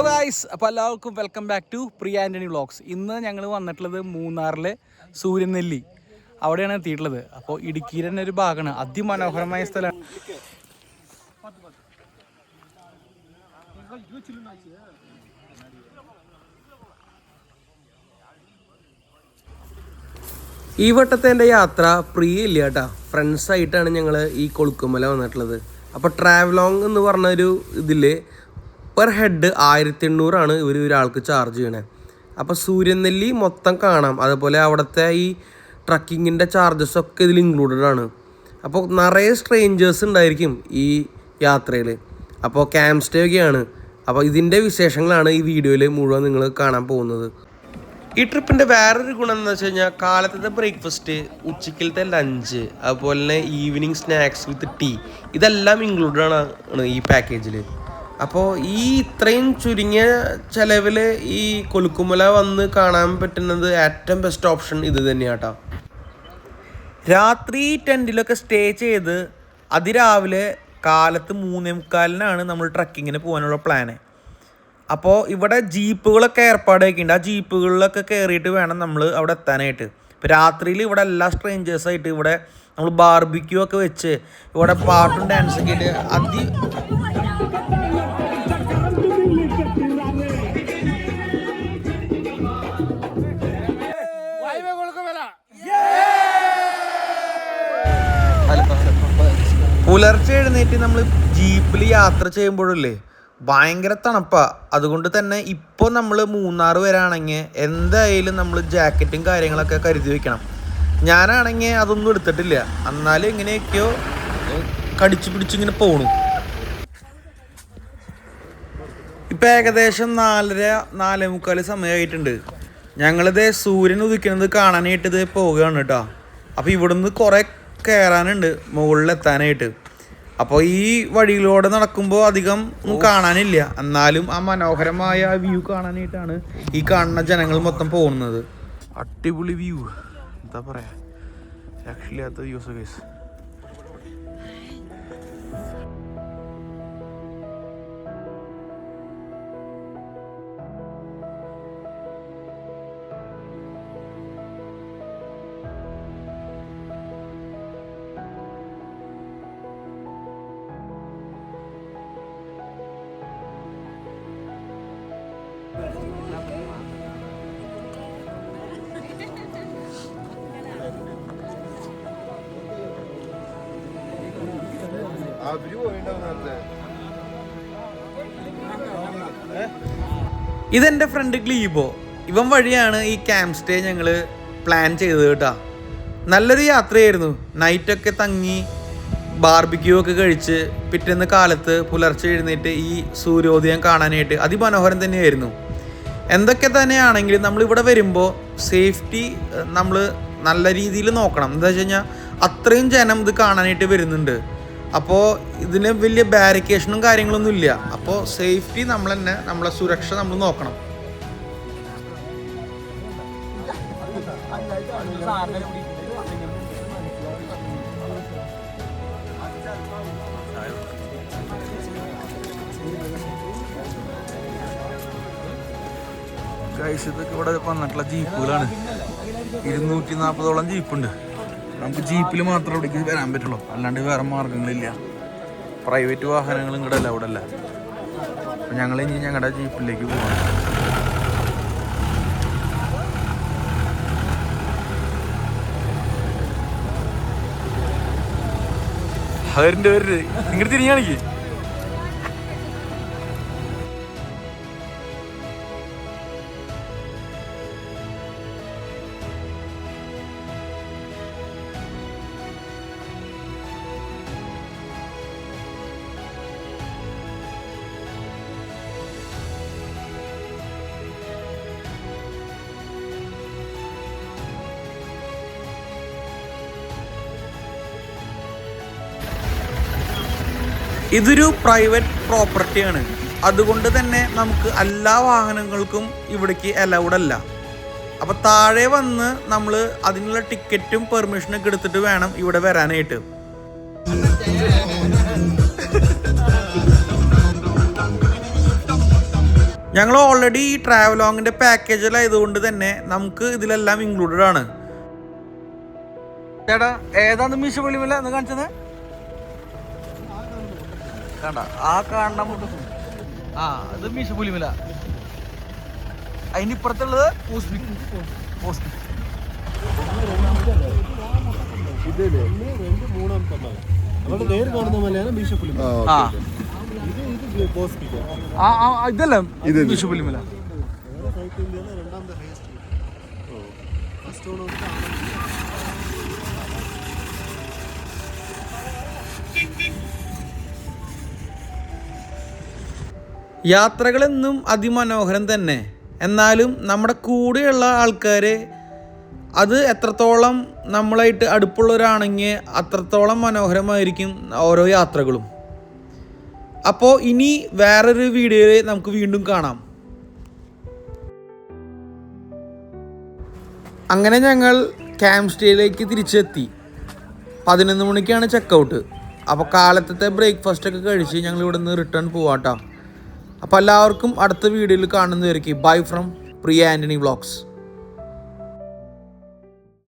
Guys, അപ്പോൾ എല്ലാവർക്കും welcome back to Priya Antony vlogs. ഇന്ന് ഞങ്ങൾ വന്നിട്ടുള്ളത് മൂന്നാറിലെ സൂര്യനെല്ലി അവിടെയാണ് എത്തിയിട്ടുള്ളത്. അപ്പോൾ ഇടുക്കിയുടെ തന്നെ ഒരു ഭാഗമാണ്, അതിമനോഹരമായ സ്ഥലമാണ്. ഈ വട്ടത്തെ എൻ്റെ യാത്ര പ്രിയ ഇല്ല കേട്ടോ, ഫ്രണ്ട്സായിട്ടാണ് ഞങ്ങൾ ഈ കൊളുക്കുമല വന്നിട്ടുള്ളത്. അപ്പോൾ ട്രാവലോങ് എന്ന് പറഞ്ഞൊരു ഇതിൽ പെർ ഹെഡ് 1800 ഇവർ ഒരാൾക്ക് ചാർജ് ചെയ്യണേ. അപ്പോൾ സൂര്യനെല്ലി മൊത്തം കാണാം, അതുപോലെ അവിടുത്തെ ഈ ട്രക്കിങ്ങിൻ്റെ ചാർജസൊക്കെ ഇതിൽ ഇൻക്ലൂഡഡ് ആണ്. അപ്പോൾ നിറയെ സ്ട്രേഞ്ചേഴ്സ് ഉണ്ടായിരിക്കും ഈ യാത്രയിൽ. അപ്പോൾ ക്യാമ്പ് സ്റ്റേ ഒക്കെയാണ്. അപ്പോൾ ഇതിൻ്റെ വിശേഷങ്ങളാണ് ഈ വീഡിയോയിൽ മുഴുവൻ നിങ്ങൾ കാണാൻ പോകുന്നത്. ഈ ട്രിപ്പിൻ്റെ വേറൊരു ഗുണം എന്ന് വെച്ച് കഴിഞ്ഞാൽ കാലത്തെ ബ്രേക്ക്ഫാസ്റ്റ്, ഉച്ചക്കലത്തെ ലഞ്ച്, അതുപോലെ തന്നെ ഈവനിങ് സ്നാക്സ് വിത്ത് ടീ, ഇതെല്ലാം ഇൻക്ലൂഡഡ് ആണ് ഈ പാക്കേജിൽ. അപ്പോൾ ഈ ഇത്രയും ചുരുങ്ങിയ ചിലവിൽ ഈ കൊലുക്കുമല വന്ന് കാണാൻ പറ്റുന്നത് ഏറ്റവും ബെസ്റ്റ് ഓപ്ഷൻ ഇത് തന്നെയാട്ടോ. രാത്രി ടെൻറ്റിലൊക്കെ സ്റ്റേ ചെയ്ത് അതിരാവിലെ കാലത്ത് 3:45 നമ്മൾ ട്രക്കിങ്ങിന് പോകാനുള്ള പ്ലാന്. അപ്പോൾ ഇവിടെ ജീപ്പുകളൊക്കെ ഏർപ്പാടാക്കിയിട്ടുണ്ട്. ആ ജീപ്പുകളിലൊക്കെ കയറിയിട്ട് വേണം നമ്മൾ അവിടെ എത്താനായിട്ട്. ഇപ്പോൾ രാത്രിയിൽ ഇവിടെ എല്ലാ സ്ട്രേഞ്ചേഴ്സായിട്ട് ഇവിടെ നമ്മൾ ബാർബിക്യൂ ഒക്കെ വെച്ച് ഇവിടെ പാട്ടും ഡാൻസൊക്കെ ആയിട്ട് പുലർച്ചെ എഴുന്നേറ്റ് നമ്മൾ ജീപ്പിൽ യാത്ര ചെയ്യുമ്പോഴല്ലേ ഭയങ്കര തണുപ്പാണ്. അതുകൊണ്ട് തന്നെ ഇപ്പോൾ നമ്മൾ മൂന്നാർ വരാണെങ്കിൽ എന്തായാലും നമ്മൾ ജാക്കറ്റും കാര്യങ്ങളൊക്കെ കരുതി വെക്കണം. ഞാനാണെങ്കിൽ അതൊന്നും എടുത്തിട്ടില്ല, എന്നാലും എങ്ങനെയൊക്കെയോ കടിച്ചു പിടിച്ചിങ്ങനെ പോണു. ഇപ്പം ഏകദേശം 4:45 സമയമായിട്ടുണ്ട്. ഞങ്ങളിത് സൂര്യൻ ഉദിക്കുന്നത് കാണാനായിട്ട് ഇത് പോവുകയാണ് കേട്ടോ. അപ്പോൾ ഇവിടുന്ന് കുറേ കയറാനുണ്ട് മുകളിലെത്താനായിട്ട്. അപ്പോൾ ഈ വഴിയിലൂടെ നടക്കുമ്പോൾ അധികം ഒന്നും കാണാനില്ല, എന്നാലും ആ മനോഹരമായ വ്യൂ കാണാനായിട്ടാണ് ഈ കാണുന്ന ജനങ്ങൾ മൊത്തം പോകുന്നത്. അടിപൊളി വ്യൂ, എന്താ പറയാ, രക്ഷയില്ലാത്ത വ്യൂസ് ഗൈസ്. ഇതെൻ്റെ ഫ്രണ്ട് ഗ്ലീബോ. ഇവൻ വഴിയാണ് ഈ ക്യാമ്പ് സ്റ്റേ ഞങ്ങൾ പ്ലാൻ ചെയ്തത് കേട്ടോ. നല്ലൊരു യാത്രയായിരുന്നു. നൈറ്റൊക്കെ തങ്ങി ബാർബിക്യൂ ഒക്കെ കഴിച്ച് പിറ്റേന്ന് കാലത്ത് പുലർച്ചെ എഴുന്നേറ്റ് ഈ സൂര്യോദയം കാണാനായിട്ട് അതിമനോഹരം തന്നെയായിരുന്നു. എന്തൊക്കെ തന്നെയാണെങ്കിലും നമ്മളിവിടെ വരുമ്പോൾ സേഫ്റ്റി നമ്മൾ നല്ല രീതിയിൽ നോക്കണം. എന്താ വെച്ച് കഴിഞ്ഞാൽ അത്രയും ജനം ഇത് കാണാനായിട്ട് വരുന്നുണ്ട്. അപ്പോൾ ഇതിന് വലിയ ബാരിക്കേഷനും കാര്യങ്ങളൊന്നും ഇല്ല. അപ്പോൾ സേഫ്റ്റി നമ്മൾ തന്നെ, നമ്മളെ സുരക്ഷ നമ്മൾ നോക്കണം. ഗൈസ്, ഇതൊക്കെ ഇവിടെ വന്നിട്ടുള്ള ജീപ്പുകളാണ്. 240ഓളം ജീപ്പുണ്ട്. നമുക്ക് ജീപ്പിൽ മാത്രമേ ഇവിടേക്ക് വരാൻ പറ്റുള്ളൂ, അല്ലാണ്ട് വേറെ മാർഗങ്ങളില്ല. പ്രൈവറ്റ് വാഹനങ്ങൾ ഇങ്ങോട്ട് അല്ല, ഇവിടെ അല്ല. അപ്പം ഞങ്ങൾ ഇനി ഞങ്ങളുടെ ജീപ്പിലേക്ക് പോകണം. അവരുടെ പേര് ഇങ്ങോട്ട് തിരിഞ്ഞാണെങ്കിൽ ഇതൊരു പ്രൈവറ്റ് പ്രോപ്പർട്ടിയാണ്. അതുകൊണ്ട് തന്നെ നമുക്ക് എല്ലാ വാഹനങ്ങൾക്കും ഇവിടേക്ക് അലൗഡ് അല്ല. അപ്പോൾ താഴെ വന്ന് നമ്മൾ അതിനുള്ള ടിക്കറ്റും പെർമിഷനൊക്കെ എടുത്തിട്ട് വേണം ഇവിടെ വരാനായിട്ട്. ഞങ്ങൾ ഓൾറെഡി ഈ ട്രാവലോങ്ങിൻ്റെ പാക്കേജിലായതുകൊണ്ട് തന്നെ നമുക്ക് ഇതിലെല്ലാം ഇൻക്ലൂഡഡ് ആണ്. ചേട്ടാ ഏതാണ് മീശ പുലിമല എന്ന് കാണിച്ചത്? കണ്ട ആ കാണണം. ആ ഇത് മീശ പുലിമല. അതിന് ഇപ്പുറത്തുള്ളത് ഇതല്ല മീശ പുലിമല. യാത്രകളെന്നും അതിമനോഹരം തന്നെ. എന്നാലും നമ്മുടെ കൂടെയുള്ള ആൾക്കാർ അത് എത്രത്തോളം നമ്മളായിട്ട് അടുപ്പുള്ളവരാണെങ്കിൽ അത്രത്തോളം മനോഹരമായിരിക്കും ഓരോ യാത്രകളും. അപ്പോൾ ഇനി വേറൊരു വീഡിയോയിൽ നമുക്ക് വീണ്ടും കാണാം. അങ്ങനെ ഞങ്ങൾ ക്യാമ്പ് സ്റ്റേയിലേക്ക് തിരിച്ചെത്തി. 11 മണിക്കാണ് ചെക്കൗട്ട്. അപ്പോൾ കാലത്തെ ബ്രേക്ക്ഫാസ്റ്റൊക്കെ കഴിച്ച് ഞങ്ങൾ ഇവിടെ നിന്ന് റിട്ടേൺ പോവാട്ടോ. അപ്പോൾ എല്ലാവർക്കും അടുത്ത വീഡിയോയിൽ കാണുന്നതായിരിക്കും. Bye from Priya Antony vlogs.